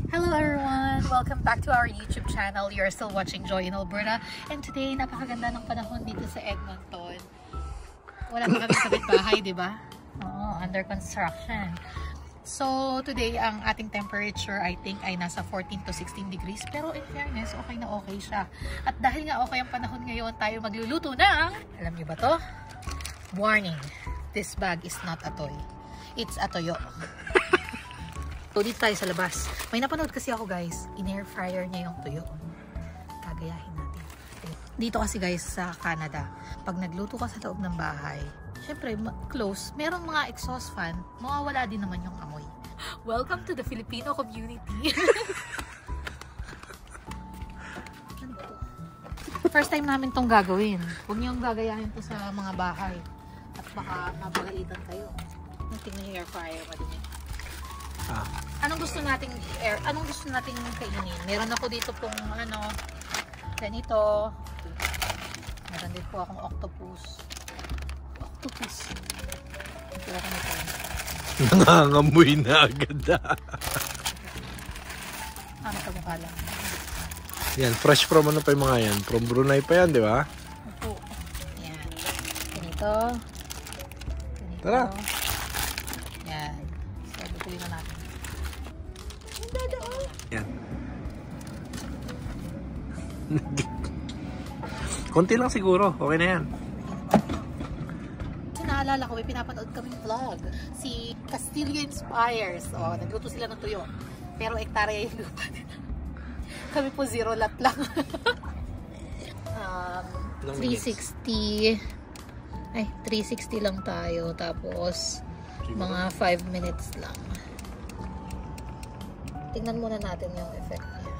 Hello everyone! Welcome back to our YouTube channel. You're still watching Joy in Alberta. And today, napakaganda ng panahon dito sa Edmonton. Wala pa kami kapitbahay, di ba? Oo, under construction. So, today, ang ating temperature, I think, ay nasa 14 to 16 degrees. Pero in fairness, okay na okay siya. At dahil nga okay ang panahon ngayon, tayo magluluto ng, alam niyo ba to? Warning, this bag is not a toy. It's a toyo. So, dito tayo sa labas. May napanood kasi ako guys, in-air fryer niya yung tuyo. Kagayahin natin. Dito kasi guys sa Canada, pag nagluto ka sa loob ng bahay, syempre close, merong mga exhaust fan, mawawala din naman yung amoy. Welcome to the Filipino community. First time namin tong gagawin. Huwag niyong gagayahin to sa mga bahay. At baka mapagalitan kayo. Tingnan niyo yung air fryer, madumi. Anong gusto nating kainin? Meron ako dito pong ganito. Meron din po akong octopus. Ito ako nito. Nangangamoy na agad. Ano ka mukha lang? Yan, fresh from ano pa yung mga yan? From Brunei pa yan, di ba? Opo. Yan. Ganito. Tara. Yan. So, tutuloy na natin. Yan. Konti lang siguro. Okay na yan. Naalala ko, may pinapanood kaming vlog. Si Castillo Inspires. O, nagluto sila ng tuyo. Pero hektarya yung lupa nila. Kami po 0 lot lang. 360. Ay, 360 lang tayo. Tapos, mga 5 minutes lang. Tingnan muna natin yung effect niya.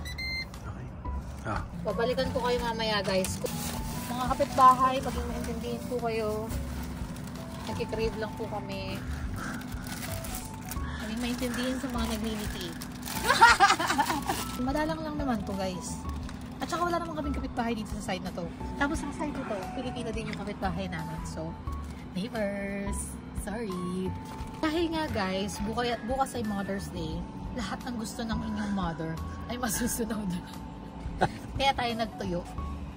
Okay. Babalikan ko kayo mamaya guys. Mga kapitbahay, maging maintindihin po kayo. Nagkikrave lang po kami. Maging maintindihin sa mga nagliliti. Madalang lang naman to guys. At saka wala naman kaming kapitbahay dito sa side na to. Tapos ang side ito, Pilipino din yung kapitbahay namin. So, neighbors, sorry. Dahil nga guys, bukas ay Mother's Day. Lahat ng gusto ng inyong mother ay masusunod. Kaya tayo nagtuyo.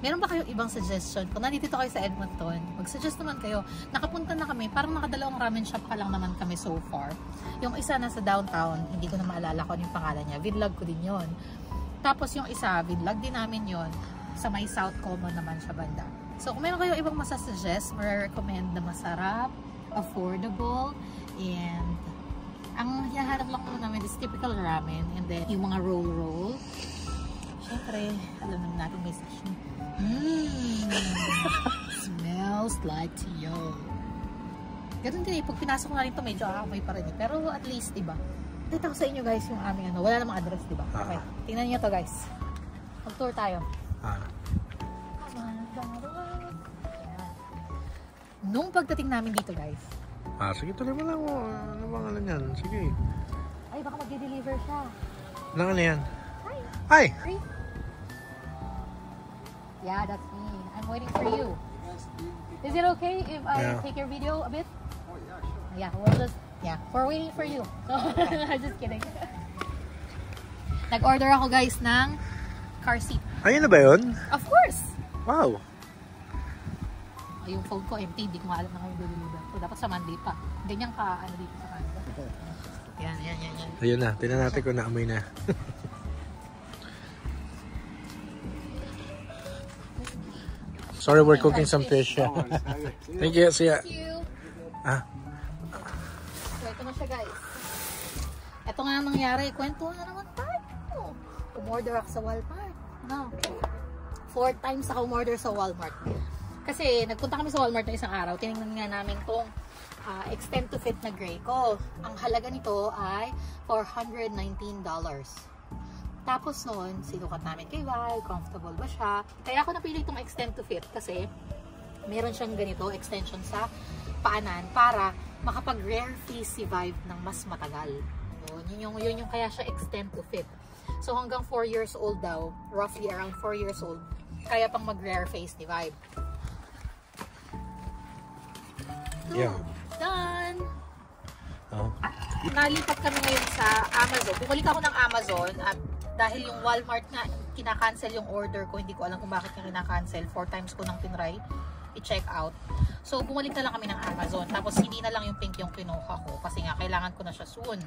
Meron ba kayong ibang suggestion? Kung nandito kayo sa Edmonton, mag-suggest naman kayo. Nakapunta na kami, parang nakadalawang ramen shop pa lang naman kami so far. Yung isa nasa downtown, hindi ko na maalala kung yung pangalan niya. Vinlog ko din yon. Tapos yung isa, vinlog din namin yon. Sa may South Common naman siya banda. So kung meron kayong ibang masasuggest, ma-recommend na masarap, affordable, and ang hinahanap lang naman namin is typical ramen, and then yung mga roll. Siyempre, alam naman natin may section. Smells like tuyo. Ganun din pag pinasok na rin ito, medyo amoy pa rin. Pero at least, diba? Dito ko sa inyo guys yung aming wala namang address, diba? Okay, tingnan niyo to guys. Mag-tour tayo. Nung pagdating namin dito guys, sige, tuloy mo lang. Ano bang ano yan? Sige. ay, baka mag-deliver siya. Ano yan? Hi! Free? Yeah, that's me. I'm waiting for you. Is it okay if I take your video a bit? Oh, yeah, sure. Yeah, we'll just, we're waiting for you. I'm just kidding. Nag-order ako guys ng car seat. Ayun na ba yun? Of course! Wow! Yung phone ko empty, hindi ko nga alam na kayo deliver. So, dapat sa Monday pa. Ganyan ka, dito sa Canada. Yan. Ayun na, tingnan natin kung naamoy na. Sorry, we're cooking some fish. Thank you, see ya. Thank you! So, ito na siya guys. Ito nga ang nangyari. Kwento na naman tayo. Umorder ako sa Walmart. No. 4 times ako umorder sa Walmart. Kasi nagpunta kami sa Walmart na isang araw. Tinignan nga namin itong extend to fit na gray ko. Ang halaga nito ay $419. Tapos noon, sinukat namin kay Val, comfortable ba siya. Kaya ako napili itong extend to fit kasi meron siyang ganito, extension sa paanan para makapag-rear face si Vibe ng mas matagal. Yun yung kaya siya extend to fit. So hanggang 4 years old daw, roughly around 4 years old, kaya pang mag-rear face ni Vibe. Yeah. Done! Oh. Nalipat kami ngayon sa Amazon. Bumalik ako ng Amazon at dahil yung Walmart nga, kinakancel yung order ko. Hindi ko alam kung bakit niya kinakancel. 4 times ko nang tinry i-check out. So, bumalik na lang kami ng Amazon. Tapos, hindi na lang yung pink yung kinuha ko. Kasi nga, kailangan ko na siya soon.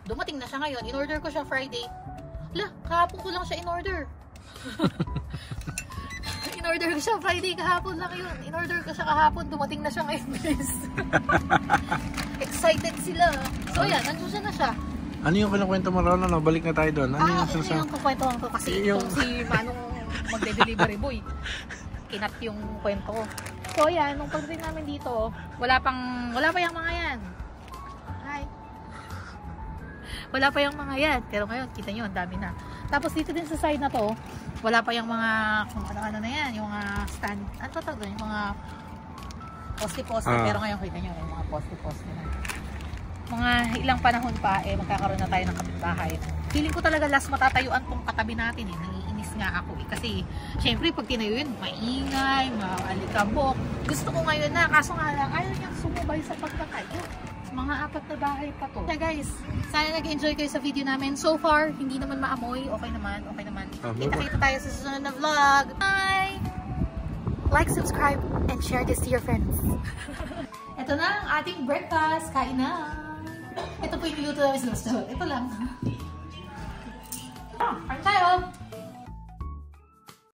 Dumating na siya ngayon. In-order ko siya Friday. Lah, kahapon ko lang siya in-order. In-order ko siya Friday, kahapon lang yun. In-order ko siya kahapon. Dumating na siya ngayon, guys. Excited sila. So, ayan. Nandiyan na siya. Ano yung kinakwento mo, Ron? Ano? Balik na tayo doon. Ano yung sinasabi? Yung kukwentuhan ko kasi itong si Manong magde-delivery boy. Kinat yung kwento ko. So, ayan. Nung pagdating namin dito, wala pa yung mga yan. Hi. Wala pa yung mga yan. Pero ngayon, kita nyo, ang dami na. Tapos dito din sa side na to, wala pa yung mga, kung ano na yan, yung mga stand, ano to tawag doon? Yung mga poste-poste. Pero ngayon, kita nyo, yung mga poste-poste na. Mga ilang panahon pa, magkakaroon na tayo ng kapitbahay. Feeling ko talaga last matatayuan tong katabi natin eh. Nangiinis nga ako eh. Kasi, syempre, pag tinayo yun, maingay, maalikabok. Gusto ko ngayon na, kaso nga lang, ayaw niyang sumubay sa pagkatayo. Mga 4 na bahay pa to. Yeah, guys, sana nag-enjoy kayo sa video namin. So far, hindi naman maamoy. Okay naman, okay naman. Kita-kita tayo sa susunod na vlog. Bye! Like, subscribe, and share this to your friends. Ito na ang ating breakfast. Kain na! Ito po yung niluto namin sa gusto. Ito lang. Kain tayo!